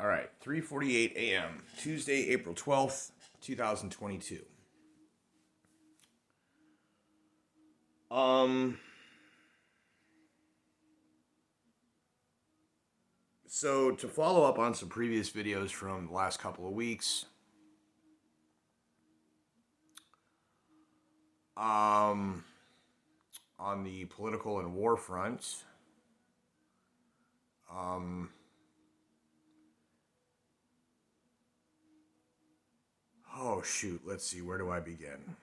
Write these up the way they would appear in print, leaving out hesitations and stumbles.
All right, 3:48 a.m. Tuesday, April 12th, 2022. So to follow up on some previous videos from the last couple of weeks, on the political and war front, oh shoot, let's see, where do I begin?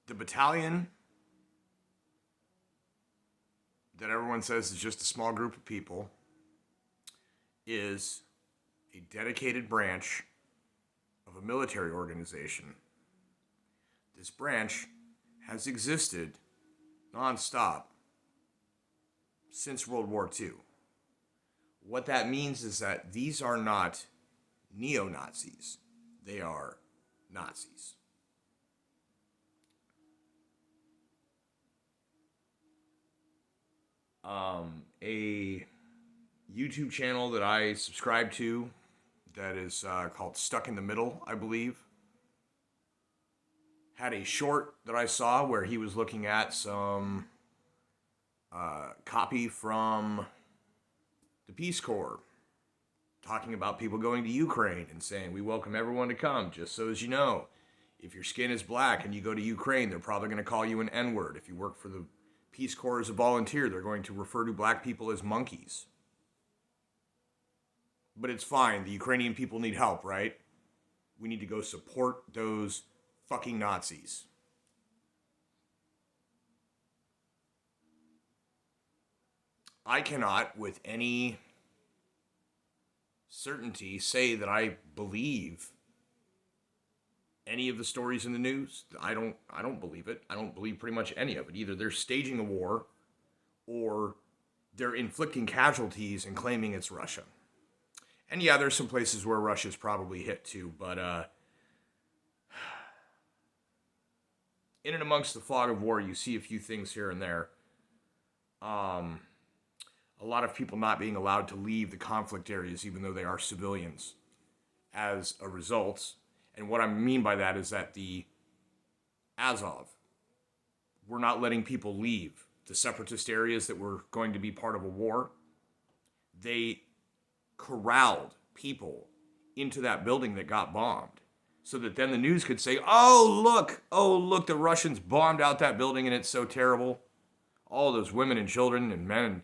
The battalion that everyone says is just a small group of people is a dedicated branch of a military organization. This branch has existed nonstop since World War II. What that means is that these are not neo-Nazis. They are Nazis. A YouTube channel that I subscribe to that is called Stuck in the Middle, I believe, had a short that I saw where he was looking at some copy from the Peace Corps, talking about people going to Ukraine and saying, we welcome everyone to come, just so as you know, if your skin is black and you go to Ukraine, they're probably going to call you an N-word. If you work for the Peace Corps as a volunteer, they're going to refer to black people as monkeys. But it's fine. The Ukrainian people need help, right? We need to go support those fucking Nazis. I cannot, with any certainty, say that I believe any of the stories in the news. I don't believe it. I don't believe pretty much any of it. Either they're staging a war or they're inflicting casualties and claiming it's Russia. And yeah, there's some places where Russia's probably hit too, but in and amongst the fog of war, you see a few things here and there. A lot of people not being allowed to leave the conflict areas, even though they are civilians, as a result. And what I mean by that is that the Azov were not letting people leave the separatist areas that were going to be part of a war. They corralled people into that building that got bombed so that then the news could say, oh, look, the Russians bombed out that building and it's so terrible. All those women and children and men and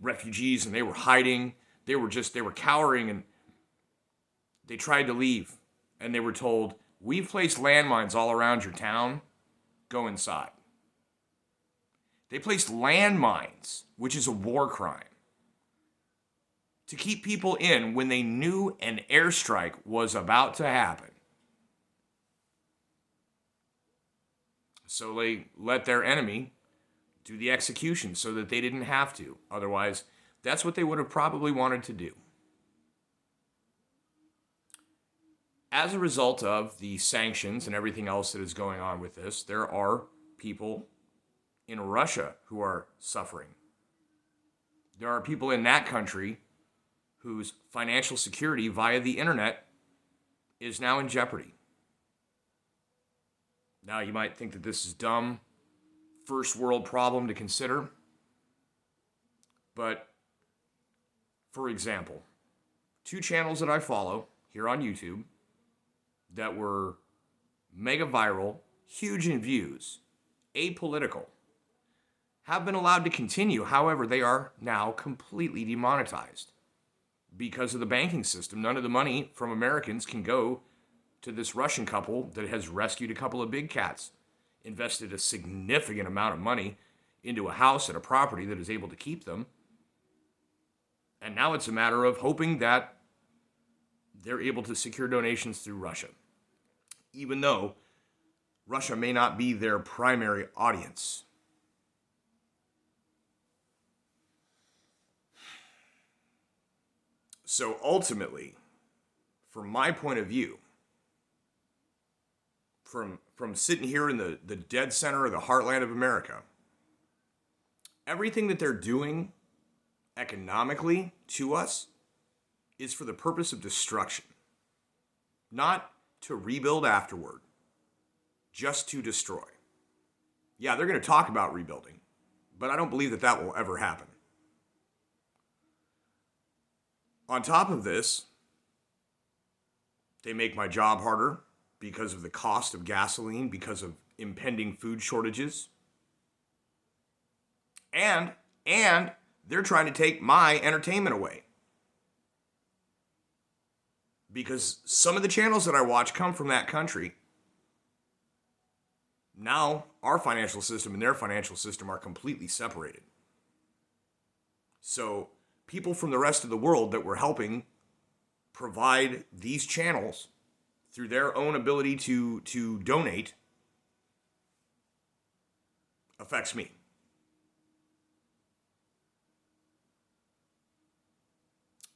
refugees, and they were hiding. They were cowering, and they tried to leave. And they were told, we've placed landmines all around your town. Go inside. They placed landmines, which is a war crime, to keep people in when they knew an airstrike was about to happen. So they let their enemy do the execution so that they didn't have to. Otherwise, that's what they would have probably wanted to do. As a result of the sanctions and everything else that is going on with this, there are people in Russia who are suffering. There are people in that country whose financial security via the internet is now in jeopardy. Now, you might think that this is dumb, first world problem to consider. But, for example, 2 channels that I follow here on YouTube that were mega viral, huge in views, apolitical, have been allowed to continue. However, they are now completely demonetized because of the banking system. None of the money from Americans can go to this Russian couple that has rescued a couple of big cats, invested a significant amount of money into a house and a property that is able to keep them. And now it's a matter of hoping that they're able to secure donations through Russia, even though Russia may not be their primary audience. So ultimately, from my point of view, from sitting here in the dead center of the heartland of America, Everything that they're doing economically to us is for the purpose of destruction, not to rebuild afterward, just to destroy. Yeah, they're going to talk about rebuilding, but I don't believe that that will ever happen. On top of this, they make my job harder because of the cost of gasoline, because of impending food shortages. And they're trying to take my entertainment away. Because some of the channels that I watch come from that country. Now, our financial system and their financial system are completely separated. So, people from the rest of the world that we're helping provide these channels through their own ability to donate affects me.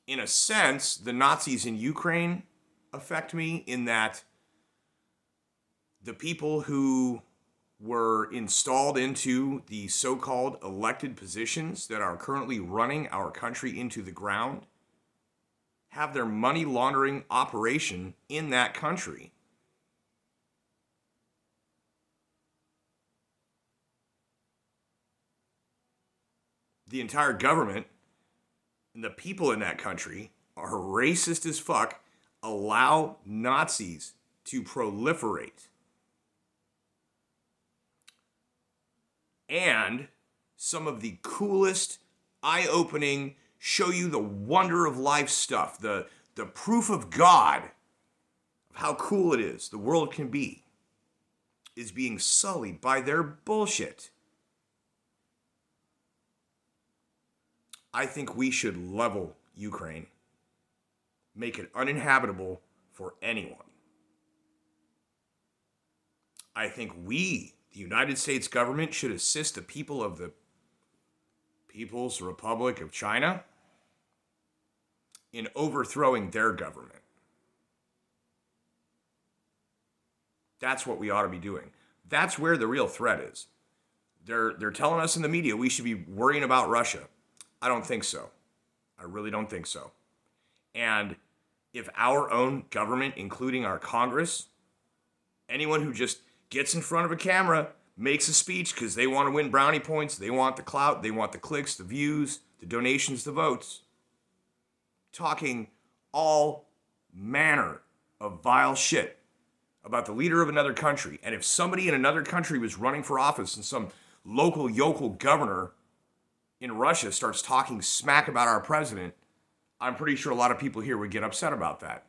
In a sense, the Nazis in Ukraine affect me in that the people who were installed into the so-called elected positions that are currently running our country into the ground have their money laundering operation in that country. The entire government and the people in that country are racist as fuck, allow Nazis to proliferate. And some of the coolest, eye-opening, show you the wonder of life stuff, the proof of God, of how cool it is, the world can be, is being sullied by their bullshit. I think we should level Ukraine, make it uninhabitable for anyone. I think we, the United States government, should assist the people of the People's Republic of China in overthrowing their government. That's what we ought to be doing. That's where the real threat is. They're telling us in the media we should be worrying about Russia. I don't think so. I really don't think so. And if our own government, including our Congress, anyone who just gets in front of a camera, makes a speech because they want to win brownie points, they want the clout, they want the clicks, the views, the donations, the votes, talking all manner of vile shit about the leader of another country. And if somebody in another country was running for office and some local yokel governor in Russia starts talking smack about our president, I'm pretty sure a lot of people here would get upset about that.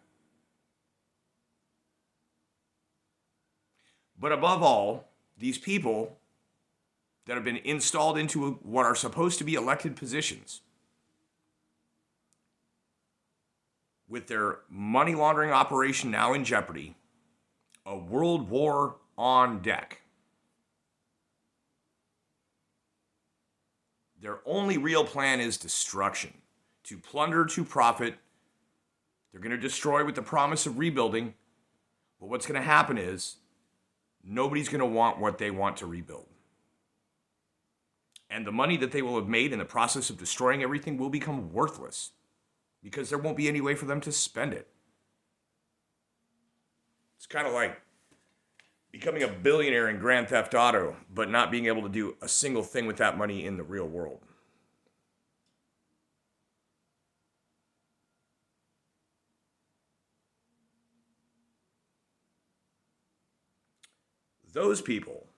But above all, these people that have been installed into what are supposed to be elected positions, with their money laundering operation now in jeopardy, a world war on deck, their only real plan is destruction, to plunder, to profit. They're going to destroy with the promise of rebuilding. But what's going to happen is nobody's going to want what they want to rebuild. And the money that they will have made in the process of destroying everything will become worthless because there won't be any way for them to spend it. It's kind of like becoming a billionaire in Grand Theft Auto, but not being able to do a single thing with that money in the real world. Those people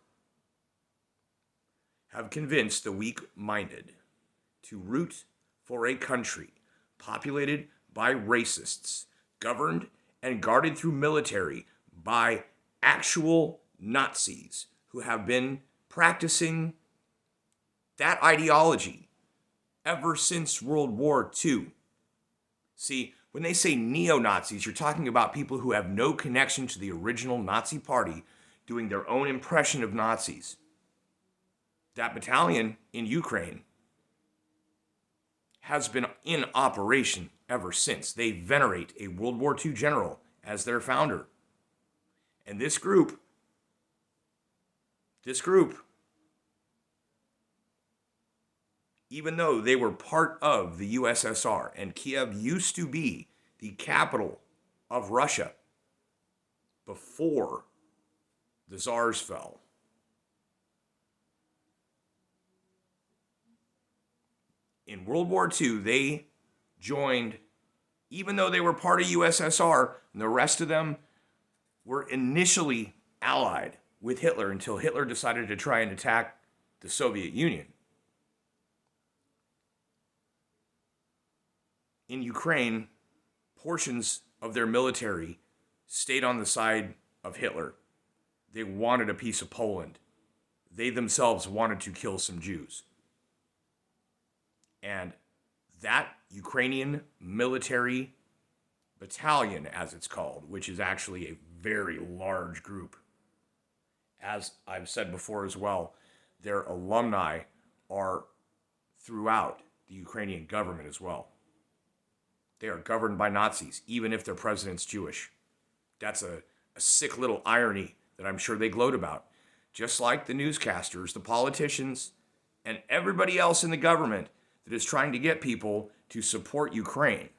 have convinced the weak-minded to root for a country populated by racists, governed and guarded through military by actual Nazis who have been practicing that ideology ever since World War II. See, when they say neo-Nazis, you're talking about people who have no connection to the original Nazi party doing their own impression of Nazis. That battalion in Ukraine has been in operation ever since. They venerate a World War II general as their founder. And this group even though they were part of the USSR, and Kiev used to be the capital of Russia before the Tsars fell. In World War II, they joined, even though they were part of USSR, and the rest of them were initially allied with Hitler until Hitler decided to try and attack the Soviet Union. In Ukraine, portions of their military stayed on the side of Hitler. They wanted a piece of Poland. They themselves wanted to kill some Jews. And that Ukrainian military battalion, as it's called, which is actually a very large group, as I've said before as well, their alumni are throughout the Ukrainian government as well. They are governed by Nazis, even if their president's Jewish. That's a sick little irony that I'm sure they gloat about. Just like the newscasters, the politicians, and everybody else in the government that is trying to get people to support Ukraine.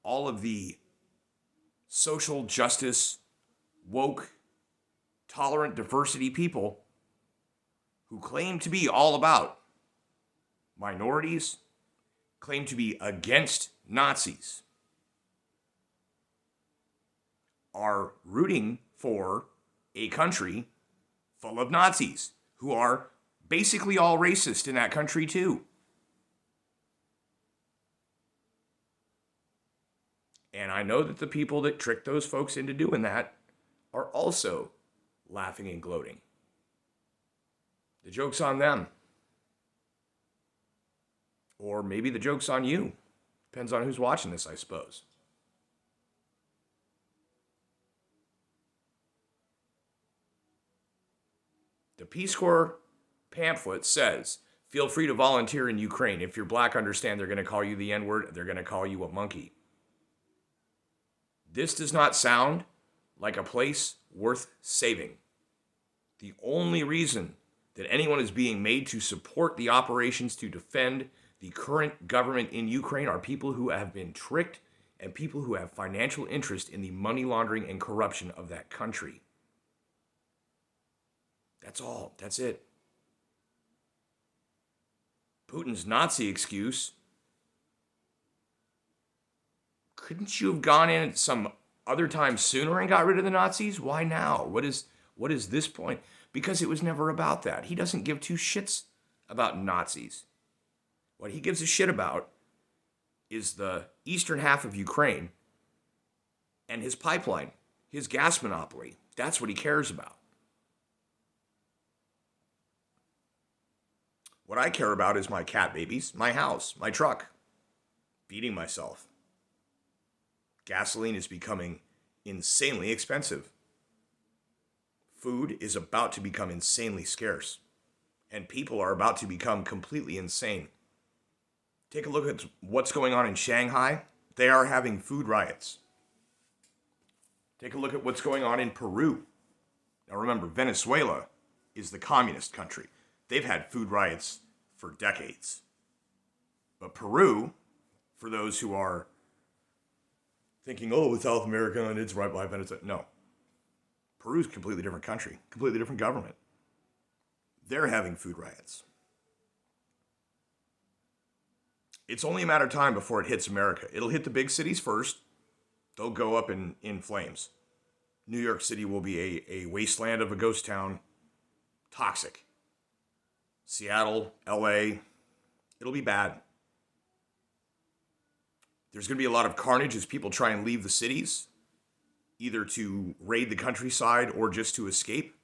All of the social justice, woke, tolerant diversity people who claim to be all about minorities, claim to be against Nazis, are rooting for a country full of Nazis who are basically all racist in that country too. And I know that the people that tricked those folks into doing that are also laughing and gloating. The joke's on them. Or maybe the joke's on you. Depends on who's watching this, I suppose. The Peace Corps pamphlet says, feel free to volunteer in Ukraine. If you're black, understand they're going to call you the N-word. They're going to call you a monkey. This does not sound like a place worth saving. The only reason that anyone is being made to support the operations to defend the current government in Ukraine are people who have been tricked and people who have financial interest in the money laundering and corruption of that country. That's all. That's it. Putin's Nazi excuse. Couldn't you have gone in at some other time sooner and got rid of the Nazis? Why now? What is this point? Because it was never about that. He doesn't give two shits about Nazis. What he gives a shit about is the eastern half of Ukraine and his pipeline, his gas monopoly. That's what he cares about. What I care about is my cat babies, my house, my truck, feeding myself. Gasoline is becoming insanely expensive. Food is about to become insanely scarce. And people are about to become completely insane. Take a look at what's going on in Shanghai. They are having food riots. Take a look at what's going on in Peru. Now remember, Venezuela is the communist country. They've had food riots for decades. But Peru, for those who are thinking, oh, South America and it's right by Venezuela. No. Peru's a completely different country, completely different government. They're having food riots. It's only a matter of time before it hits America. It'll hit the big cities first. They'll go up in flames. New York City will be a wasteland of a ghost town. Toxic. Seattle, LA, it'll be bad. There's going to be a lot of carnage as people try and leave the cities, either to raid the countryside or just to escape.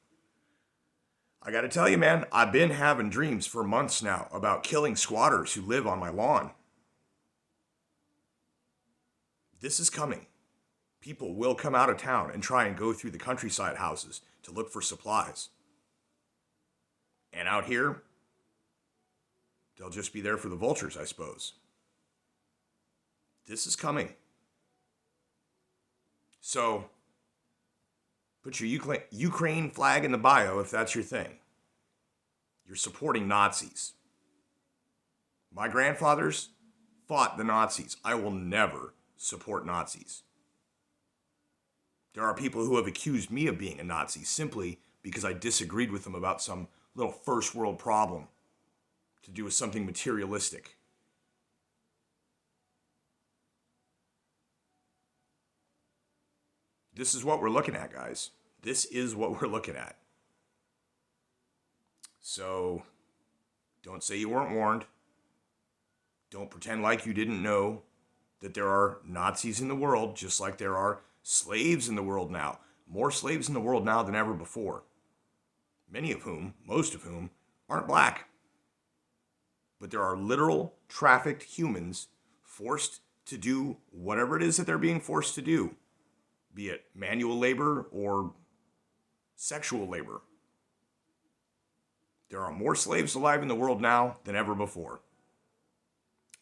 I got to tell you, man, I've been having dreams for months now about killing squatters who live on my lawn. This is coming. People will come out of town and try and go through the countryside houses to look for supplies. And out here, they'll just be there for the vultures, I suppose. This is coming. So, put your Ukraine flag in the bio if that's your thing. You're supporting Nazis. My grandfathers fought the Nazis. I will never support Nazis. There are people who have accused me of being a Nazi simply because I disagreed with them about some little first world problem to do with something materialistic. This is what we're looking at, guys. This is what we're looking at. So, don't say you weren't warned. Don't pretend like you didn't know that there are Nazis in the world, just like there are slaves in the world now. More slaves in the world now than ever before. Many of whom, most of whom, aren't black. But there are literal trafficked humans forced to do whatever it is that they're being forced to do, be it manual labor or sexual labor. There are more slaves alive in the world now than ever before.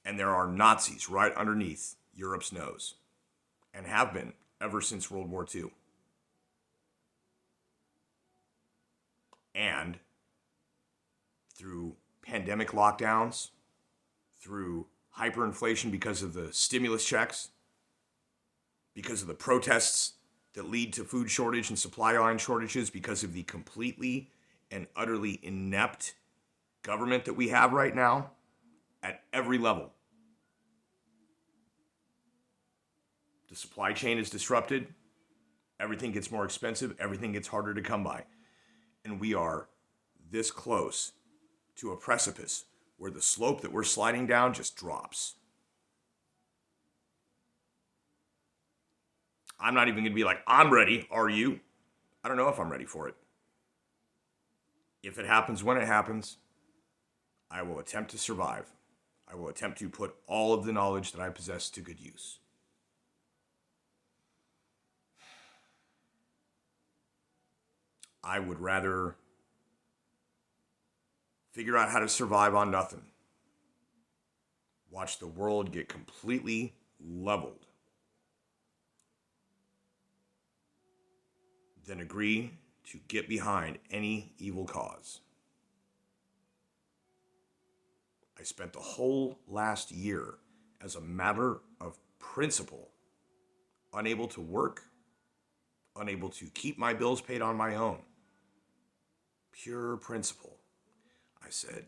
And there are Nazis right underneath Europe's nose, and have been ever since World War II. And through pandemic lockdowns, through hyperinflation because of the stimulus checks, because of the protests that lead to food shortage and supply line shortages, because of the completely and utterly inept government that we have right now at every level. The supply chain is disrupted. Everything gets more expensive. Everything gets harder to come by. And we are this close to a precipice where the slope that we're sliding down just drops. I'm not even going to be like, I'm ready. Are you? I don't know if I'm ready for it. If it happens when it happens, I will attempt to survive. I will attempt to put all of the knowledge that I possess to good use. I would rather figure out how to survive on nothing. Watch the world get completely leveled. Than agree to get behind any evil cause. I spent the whole last year, as a matter of principle, unable to work, unable to keep my bills paid on my own. Pure principle. I said,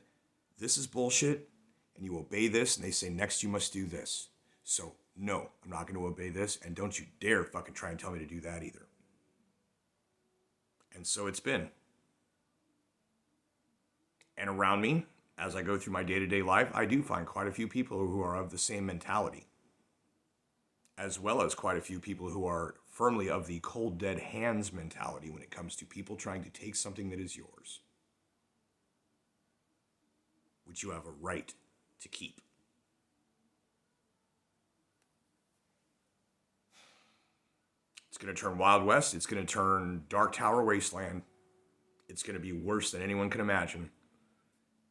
this is bullshit, and you obey this, and they say next you must do this. So, no, I'm not going to obey this, and don't you dare fucking try and tell me to do that either. And so it's been. And around me, as I go through my day-to-day life, I do find quite a few people who are of the same mentality, as well as quite a few people who are firmly of the cold, dead hands mentality when it comes to people trying to take something that is yours, which you have a right to keep. It's going to turn Wild West. It's going to turn Dark Tower Wasteland. It's going to be worse than anyone can imagine.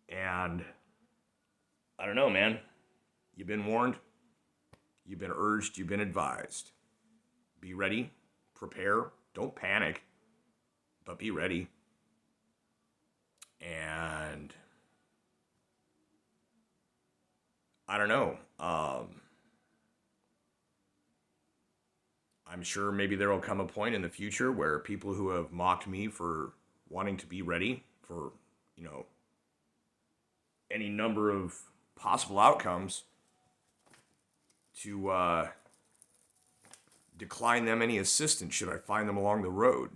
And I don't know, man. You've been warned. You've been urged. You've been advised. Be ready. Prepare. Don't panic. But be ready. And I don't know. I'm sure maybe there will come a point in the future where people who have mocked me for wanting to be ready for, any number of possible outcomes to decline them any assistance should I find them along the road.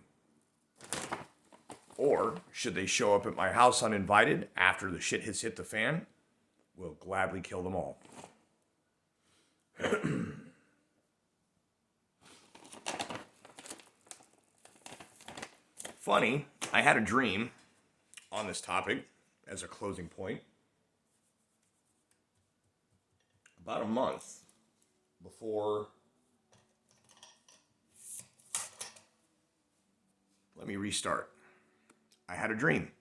Or should they show up at my house uninvited after the shit has hit the fan, we'll gladly kill them all. Funny, I had a dream on this topic as a closing point about a month before. Let me restart. I had a dream.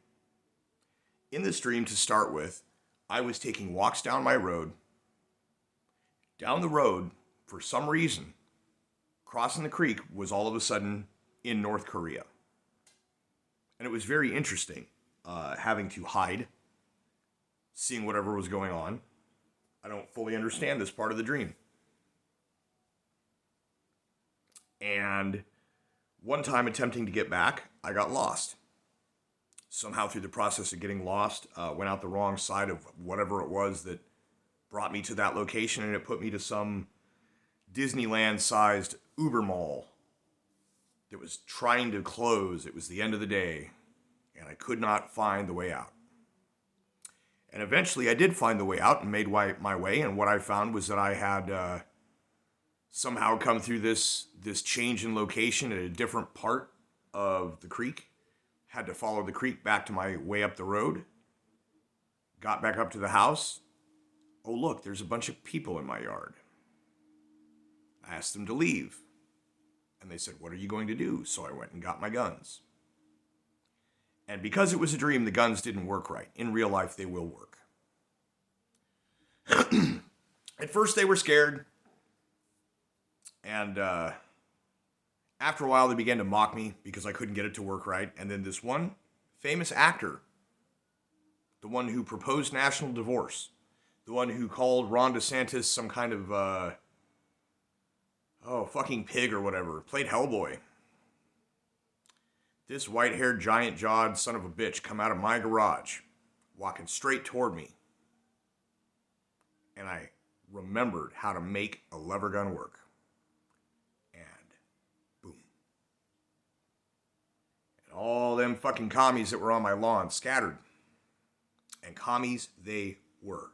In this dream, to start with, I was taking walks down my road. Down the road, for some reason, crossing the creek was all of a sudden in North Korea. And it was very interesting, having to hide, seeing whatever was going on. I don't fully understand this part of the dream. And one time attempting to get back, I got lost. Somehow through the process of getting lost, went out the wrong side of whatever it was that brought me to that location, and it put me to some Disneyland-sized Uber mall that was trying to close. It was the end of the day, and I could not find the way out. And eventually I did find the way out and made my way, and what I found was that I had somehow come through this change in location at a different part of the creek. Had to follow the creek back to my way up the road. Got back up to the house. Oh, look, there's a bunch of people in my yard. I asked them to leave. And they said, "What are you going to do?" So I went and got my guns. And because it was a dream, the guns didn't work right. In real life, they will work. At first, they were scared. And after a while, they began to mock me because I couldn't get it to work right. And then this one famous actor, the one who proposed national divorce, the one who called Ron DeSantis some kind of, fucking pig or whatever, played Hellboy. This white-haired, giant-jawed son of a bitch come out of my garage, walking straight toward me. And I remembered how to make a lever gun work. All them fucking commies that were on my lawn scattered. And commies they were.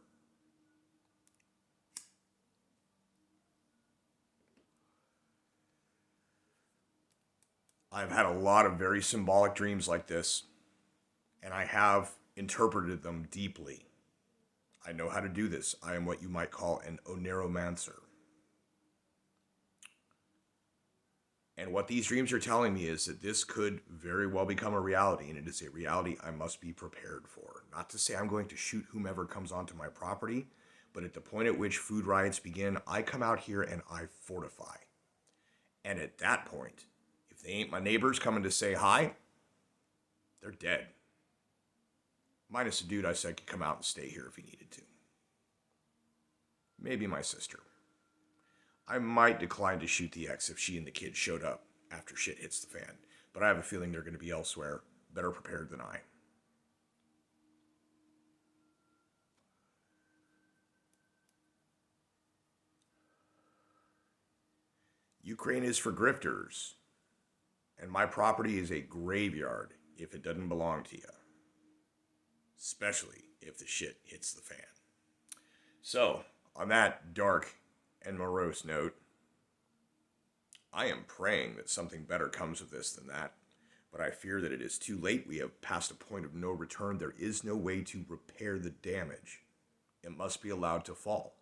I've had a lot of very symbolic dreams like this, and I have interpreted them deeply. I know how to do this. I am what you might call an oneromancer. And what these dreams are telling me is that this could very well become a reality, and it is a reality I must be prepared for. Not to say I'm going to shoot whomever comes onto my property, but at the point at which food riots begin, I come out here and I fortify. And at that point, if they ain't my neighbors coming to say hi, they're dead. Minus a dude I said could come out and stay here if he needed to. Maybe my sister. I might decline to shoot the ex if she and the kids showed up after shit hits the fan. But I have a feeling they're going to be elsewhere, better prepared than I. Ukraine is for grifters. And my property is a graveyard if it doesn't belong to you. Especially if the shit hits the fan. So, on that dark and morose note, I am praying that something better comes of this than that, but I fear that it is too late. We have passed a point of no return. There is no way to repair the damage. It must be allowed to fall.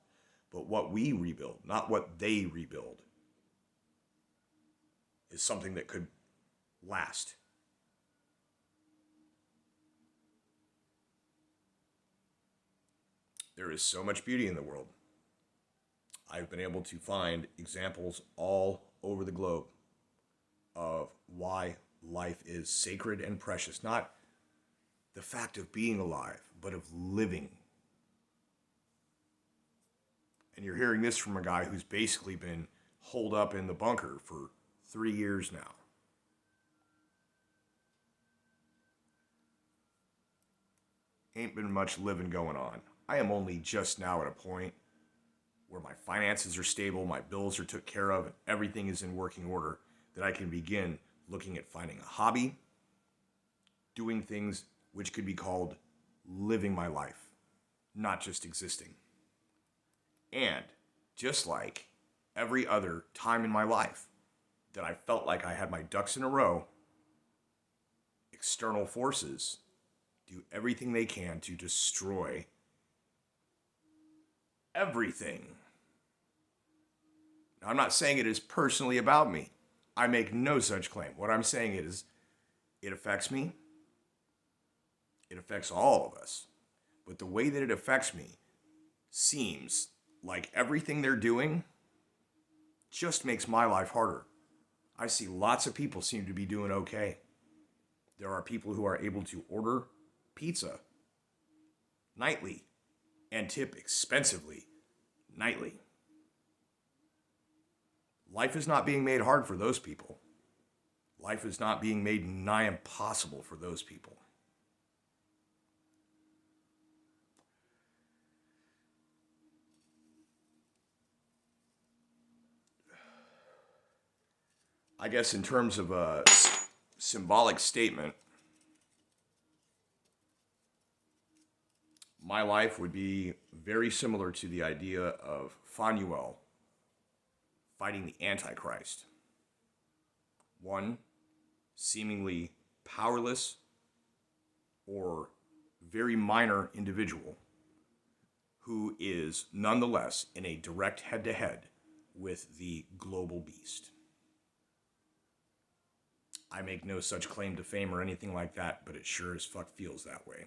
But what we rebuild, not what they rebuild, is something that could last. There is so much beauty in the world. I've been able to find examples all over the globe of why life is sacred and precious. Not the fact of being alive, but of living. And you're hearing this from a guy who's basically been holed up in the bunker for 3 years now. Ain't been much living going on. I am only just now at a point where my finances are stable, my bills are took care of, and everything is in working order, that I can begin looking at finding a hobby, doing things which could be called living my life, not just existing. And just like every other time in my life that I felt like I had my ducks in a row, external forces do everything they can to destroy everything. Now, I'm not saying it is personally about me. I make no such claim. What I'm saying is, it affects me. It affects all of us. But the way that it affects me seems like everything they're doing just makes my life harder. I see lots of people seem to be doing okay. There are people who are able to order pizza nightly and tip expensively nightly. Life is not being made hard for those people. Life is not being made nigh impossible for those people. I guess in terms of a symbolic statement, my life would be very similar to the idea of Phanuel fighting the Antichrist. One seemingly powerless or very minor individual who is nonetheless in a direct head-to-head with the global beast. I make no such claim to fame or anything like that, but it sure as fuck feels that way.